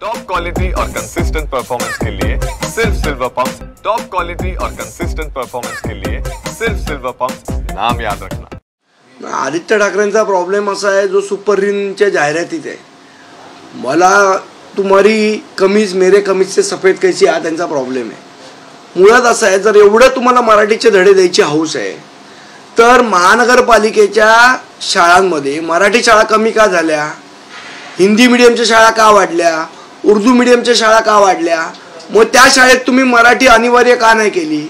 Top quality और consistent performance के लिए सिर्फ सिल्वर पंप्स। टॉप क्वालिटी और कंसिस्टेंट परफॉर्मेंस के लिए सिर्फ सिल्वर पंप्स, नाम याद रखना। आदित्य ठाकरेंचा प्रॉब्लेम असा आहे जो सुपर रीनच्या जाहिरातीत आहे, मला तुम्हारी कमीज मेरे कमीज से सफेद कैसी हा त्यांचा प्रॉब्लेम आहे। मुळात असं आहे, जर एवढं तुम्हाला मराठीचे धडे द्यायची हौस आहे तर महानगरपालिकेच्या शाळांमध्ये मराठी शाळा कमी का झाल्या, हिंदी मीडियमच्या शाळा का वाढल्या, उर्दू मीडियमच्या शाळा का वाढल्या, मग त्या शाळेत तुम्ही मराठी अनिवार्य का नाही केली?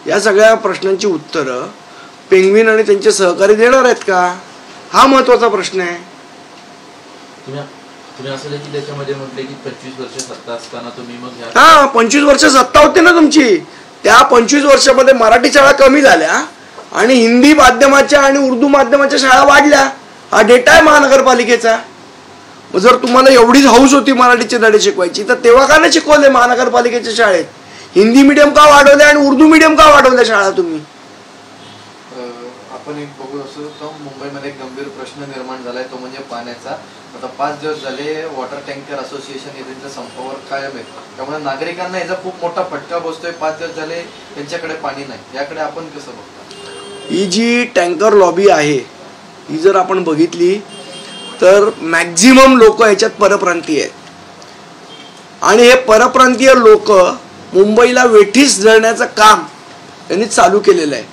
या सगळ्या प्रश्नांची उत्तरं पेंग्विन आणि त्यांचे सहकारी देणार आहेत का, हा महत्त्वाचा प्रश्न आहे। तुम्ही असं की त्याच्यामध्ये म्हटले की 25 वर्ष सत्ता असताना तुम्ही मग 25 वर्ष सत्ता होती ना तुमची, त्या 25 वर्षामध्ये मराठी शाळा कमी झाल्या आणि हिंदी माध्यमाच्या आणि उर्दू माध्यमाच्या शाळा वाढल्या, हा डेटा आहे महानगरपालिकेचा। मग जर तुम्हाला एवढीच हौस होती मराठीचे धडे शिकवायची तर तेव्हा का नाही शिकवले महानगरपालिकेच्या शाळेत? हिंदी मीडियम का वाढवले आणि उर्दू मीडियम का वाढवल्या शाळा तुम्ही? आपण एक बघू असं तर मुंबईमध्ये एक गंभीर प्रश्न निर्माण झालाय, तो म्हणजे पाण्याचा। आता 5 दिवस झाले वॉटर टँकर असोसिएशन हे त्यांच्या संपावर कायम आहे, त्यामुळे नागरिकांना याचा खूप मोठा फटका बसतोय। 5 दिवस झाले त्यांच्याकडे पाणी नाही, याकडे आपण कसं बघतो? ही जी टँकर लॉबी आहे ही जर आपण बघितली तर मॅक्झिमम लोक याच्यात परप्रांतीय आहेत आणि हे परप्रांतीय लोक मुंबईला वेठीस धरण्याचं काम यांनी चालू केलेलं आहे।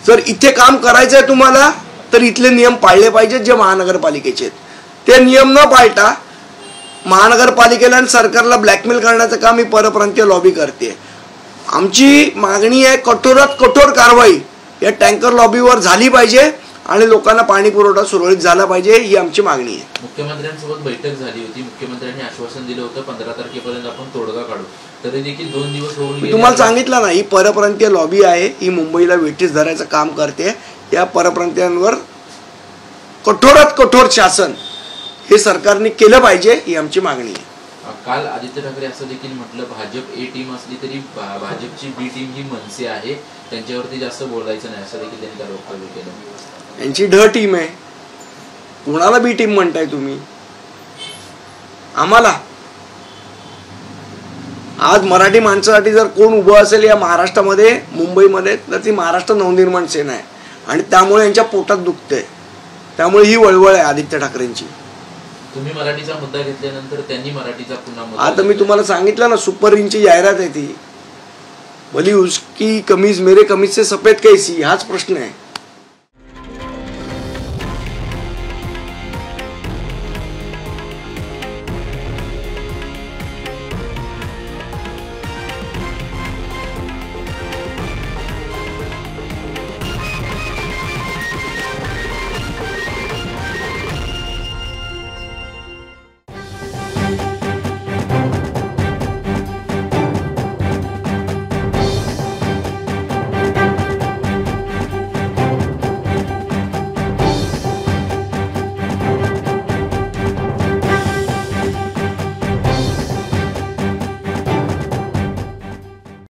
जर इथे काम करायचं आहे तुम्हाला तर इथले नियम पाळले पाहिजेत जे महानगरपालिकेचे आहेत, ते नियम न पाळता महानगरपालिकेला आणि सरकारला ब्लॅकमेल करण्याचं काम ही परप्रांतीय लॉबी करते। आमची मागणी आहे कठोरात कठोर कारवाई या टँकर लॉबीवर झाली पाहिजे आणि लोकांना पाणी पुरवठा सुरळीत झाला पाहिजे, ही आमची मागणी आहे। मुख्यमंत्र्यांसोबत बैठक झाली होती, मुख्यमंत्र्यांनी आश्वासन दिलं होतं 15 तारखेपर्यंत आपण तोडगा काढू, तरी देखील 2 दिवस होऊन गेले। तुम्हाला सांगितलं ना, ही परप्रांतीय लॉबी आहे, ही मुंबईला वेठीस धरायचं काम करते। या परप्रांतीयांवर कठोरात कठोर शासन हे सरकारने केलं पाहिजे, ही आमची मागणी आहे। काल आदित्य ठाकरे असं देखील म्हटलं, भाजप ए टीम असली तरी भाजपची बी टीम ही मनसे आहे, त्यांच्यावरती जास्त बोलायचं नाही, असं देखील त्यांनी काल वक्तव्य केलं। यांची ढ टीम आहे, कुणाला बी टीम म्हणताय तुम्ही? आम्हाला आज मराठी माणसासाठी जर कोण उभं असेल या महाराष्ट्रामध्ये मुंबईमध्ये तर ती महाराष्ट्र नवनिर्माण सेना आहे आणि त्यामुळे यांच्या पोटात दुखतंय, त्यामुळे ही वळवळ आहे आदित्य ठाकरेंची। तुम्ही मराठीचा मुद्दा घेतल्यानंतर त्यांनी मराठीचा पुन्हा मुद्दा, आता मी तुम्हाला सांगितलं ना, सुपर रीनची जाहिरात आहे ती, भली उसकी कमीज मेरे कमीज से सफेद कैसी, हाच प्रश्न आहे।